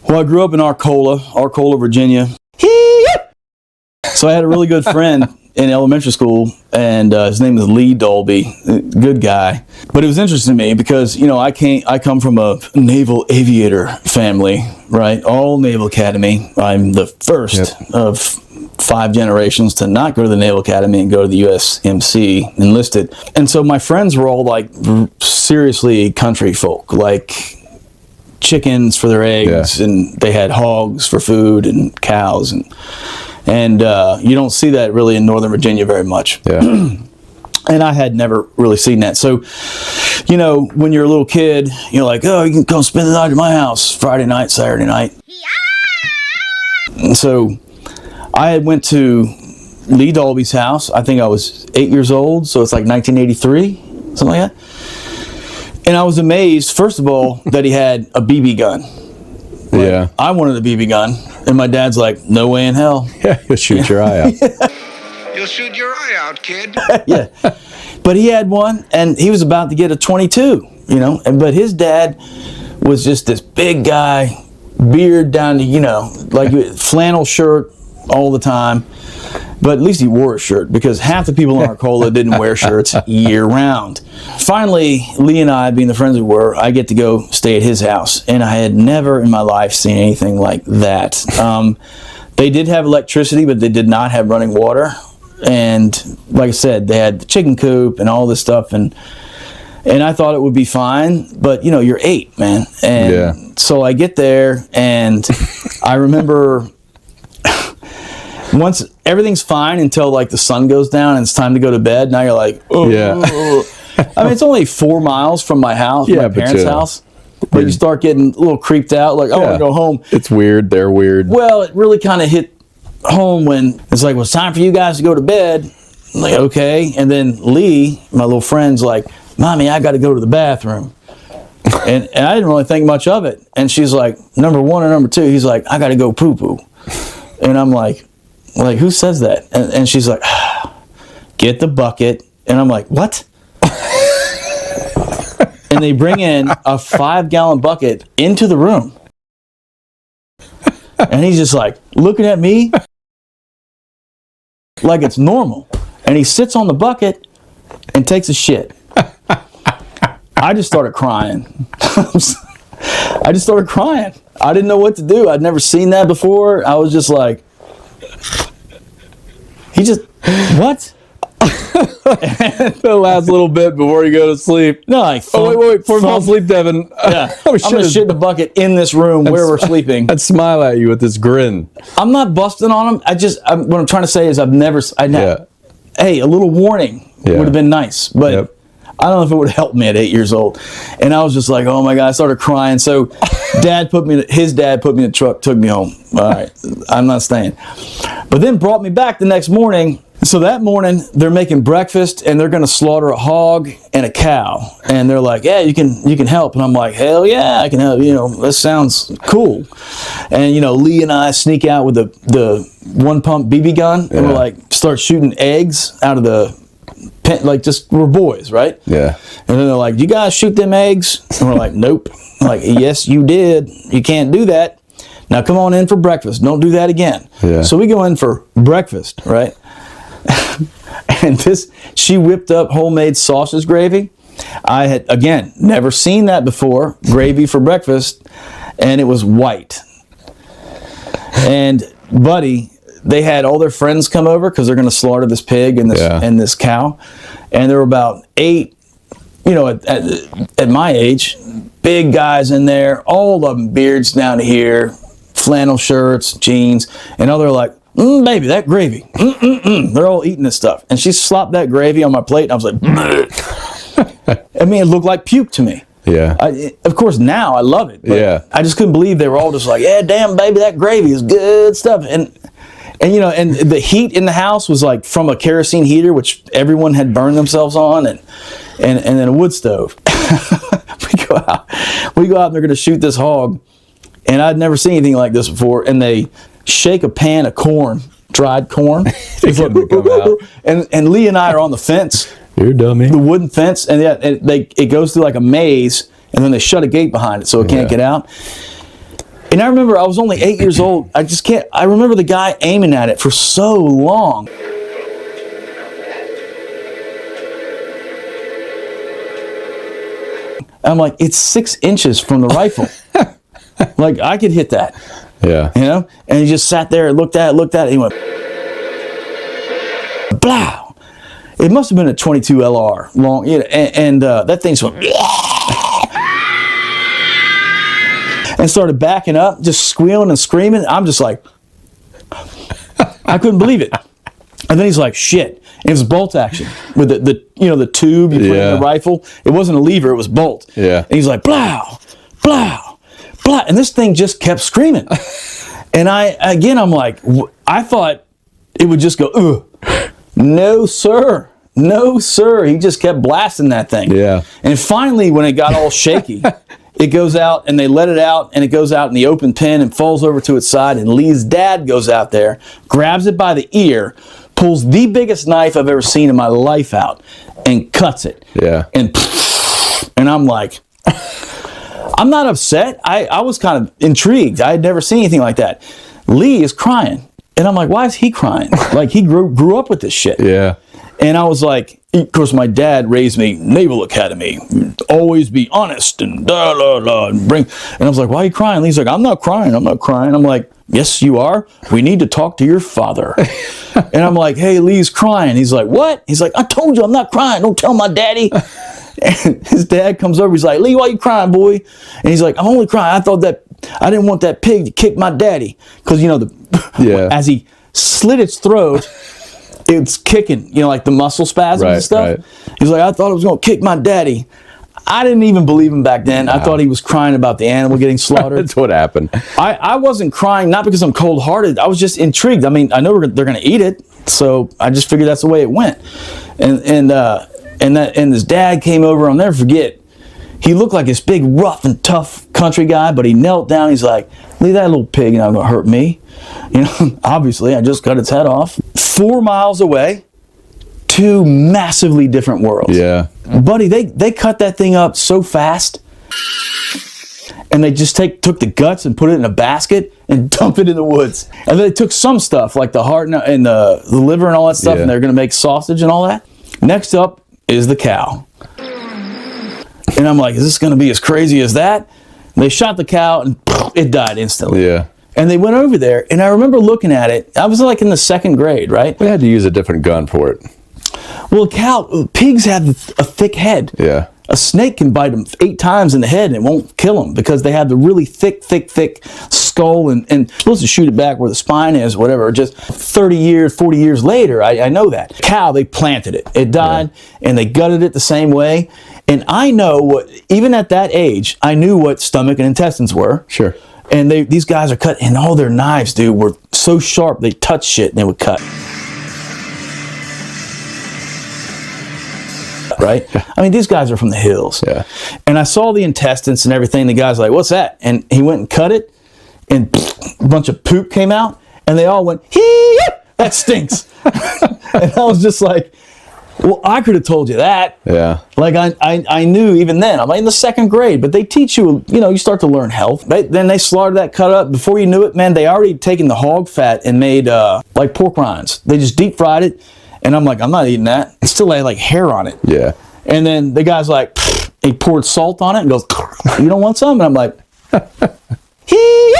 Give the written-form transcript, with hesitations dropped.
Well, I grew up in Arcola, Virginia. So I had a really good friend in elementary school, and his name was Lee Dolby, good guy. But it was interesting to me because, you know, I come from a naval aviator family, right? All Naval Academy. I'm the first of 5 generations to not go to the Naval Academy and go to the USMC, enlisted. And so my friends were all like seriously country folk, like chickens for their eggs, and they had hogs for food and cows, and you don't see that really in Northern Virginia very much. And I had never really seen that. So, you know, when you're a little kid, you're like, oh, you can come spend the night at my house Friday night, Saturday night. And so I had went to Lee Dolby's house. I think I was 8 years old, so it's like 1983, something like that. And I was amazed, first of all, that he had a BB gun. Like, I wanted a BB gun, and my dad's like, no way in hell. You'll shoot your eye out. You'll shoot your eye out, kid. But he had one, and he was about to get a 22, you know. But his dad was just this big guy, beard down to, you know, like flannel shirt all the time. But at least he wore a shirt, because half the people in Arcola didn't wear shirts year round. Finally, Lee and I, being the friends we were, I get to go stay at his house. And I had never in my life seen anything like that. They did have electricity, but they did not have running water. And like I said, they had the chicken coop and all this stuff. And I thought it would be fine. But, you know, you're 8, man. And so I get there, and I remember... Once everything's fine until like the sun goes down and it's time to go to bed. Now you're like, oh. I mean, it's only 4 miles from my house, my parents' house. But you start getting a little creeped out, like, I want to go home. It's weird. They're weird. Well, it really kind of hit home when it's like, well, it's time for you guys to go to bed. I'm like, okay. And then Lee, my little friend's like, Mommy, I got to go to the bathroom. And I didn't really think much of it. And she's like, number 1 or number 2? He's like, I got to go poo-poo. And I'm like, who says that? And she's like, get the bucket. And I'm like, what? And they bring in a 5-gallon bucket into the room. And he's just like looking at me like it's normal. And he sits on the bucket and takes a shit. I just started crying. I didn't know what to do. I'd never seen that before. I was just like, what? The last little bit before you go to sleep. No, like, wait, before you fall asleep, Devin. Yeah, I'm gonna shit in the bucket in this room where we're sleeping. I'd smile at you with this grin. I'm not busting on him. What I'm trying to say is hey, a little warning would have been nice, but I don't know if it would have helped me at 8 years old. And I was just like, oh my God, I started crying. So his dad put me in the truck, took me home. All right, I'm not staying. But then brought me back the next morning. So that morning, they're making breakfast, and they're going to slaughter a hog and a cow. And they're like, yeah, you can help. And I'm like, hell yeah, I can help. You know, this sounds cool. And, you know, Lee and I sneak out with the 1-pump BB gun, and we're like, start shooting eggs out of the pen, like, just, we're boys, right? Yeah. And then they're like, you guys shoot them eggs? And we're like, nope. I'm like, yes, you did. You can't do that. Now come on in for breakfast. Don't do that again. Yeah. So we go in for breakfast, right? And she whipped up homemade sausage gravy. I had, again, never seen that before, gravy for breakfast, and it was white. And, buddy, they had all their friends come over because they're going to slaughter this pig and this cow. And there were about 8, you know, at my age, big guys in there, all of them beards down to here, flannel shirts, jeans, and all they're like, baby, that gravy. They're all eating this stuff. And she slopped that gravy on my plate, and I was like, I mean, it looked like puke to me. Yeah. Of course, now I love it. But I just couldn't believe they were all just like, yeah, damn, baby, that gravy is good stuff. And you know, and the heat in the house was like from a kerosene heater, which everyone had burned themselves on, and then a wood stove. We go out, and they're going to shoot this hog. And I'd never seen anything like this before. And they shake a pan of corn, dried corn. And Lee and I are on the fence. You're a dummy. The wooden fence, and it goes through like a maze, and then they shut a gate behind it so it can't get out. And I remember I was only 8 years old. I remember the guy aiming at it for so long. I'm like, it's 6 inches from the rifle. Like, I could hit that. Yeah. You know? And he just sat there and looked at it, and he went, blow. It must have been a 22 LR long, you know, and that thing's went, and started backing up, just squealing and screaming. I'm just like, I couldn't believe it. And then he's like, shit. And it was bolt action with the tube you put in the rifle. It wasn't a lever, it was bolt. Yeah. And he's like, blow, blow, blow. And this thing just kept screaming. And I'm like, I thought it would just go, ugh. No, sir. No, sir. He just kept blasting that thing. Yeah. And finally, when it got all shaky, it goes out and they let it out and it goes out in the open pen and falls over to its side. And Lee's dad goes out there, grabs it by the ear, pulls the biggest knife I've ever seen in my life out and cuts it. Yeah. And I'm like, I'm not upset. I was kind of intrigued. I had never seen anything like that. Lee is crying. And I'm like, why is he crying? Like, he grew up with this shit. Yeah. And I was like, of course, my dad raised me Naval Academy, always be honest and da la la and bring. And I was like, why are you crying? He's like, I'm not crying. I'm not crying. I'm like, yes, you are. We need to talk to your father. And I'm like, hey, Lee's crying. He's like, what? He's like, I told you I'm not crying. Don't tell my daddy. And his dad comes over. He's like, Lee, why you crying, boy? And he's like, I'm only crying. I didn't want that pig to kick my daddy. Because, you know, as he slit its throat, it's kicking, you know, like the muscle spasms and stuff. Right. He's like, I thought it was going to kick my daddy. I didn't even believe him back then. Wow. I thought he was crying about the animal getting slaughtered. That's what happened. I wasn't crying, not because I'm cold-hearted. I was just intrigued. I mean, I know they're going to eat it, so I just figured that's the way it went. And his dad came over. I'll never forget. He looked like this big, rough and tough country guy, but he knelt down. He's like, leave that little pig, not going to hurt me. You know, obviously, I just cut its head off. 4 miles away, 2 massively different worlds. Yeah. Buddy, they cut that thing up so fast, and they just took the guts and put it in a basket and dumped it in the woods. And then they took some stuff, like the heart and the liver and all that stuff, and they're going to make sausage and all that. Next up is the cow. And I'm like, is this going to be as crazy as that? And they shot the cow, and it died instantly. Yeah. And they went over there, and I remember looking at it. I was like in the 2nd grade, right? We had to use a different gun for it. Well, pigs have a thick head. Yeah. A snake can bite them 8 times in the head and it won't kill them because they have the really thick skull and supposed to shoot it back where the spine is, whatever. Just 30 years, 40 years later, I know that. Cow, they planted it. It died, and they gutted it the same way. And I know even at that age, I knew what stomach and intestines were. Sure. And these guys are cut, and all their knives, dude, were so sharp, they touch shit and they would cut. Right? I mean, these guys are from the hills. Yeah. And I saw the intestines and everything. The guy's like, what's that? And he went and cut it, and a bunch of poop came out, and they all went, hee, that stinks. And I was just like, well, I could have told you that. Yeah. Like, I knew even then. I'm like in the 2nd grade, but they teach you, you start to learn health. Then they slaughtered that, cut up. Before you knew it, man, they already taken the hog fat and made like pork rinds. They just deep fried it. And I'm like, I'm not eating that. It still had like hair on it. Yeah. And then the guy's like, he poured salt on it and goes, you don't want some? And I'm like, hee.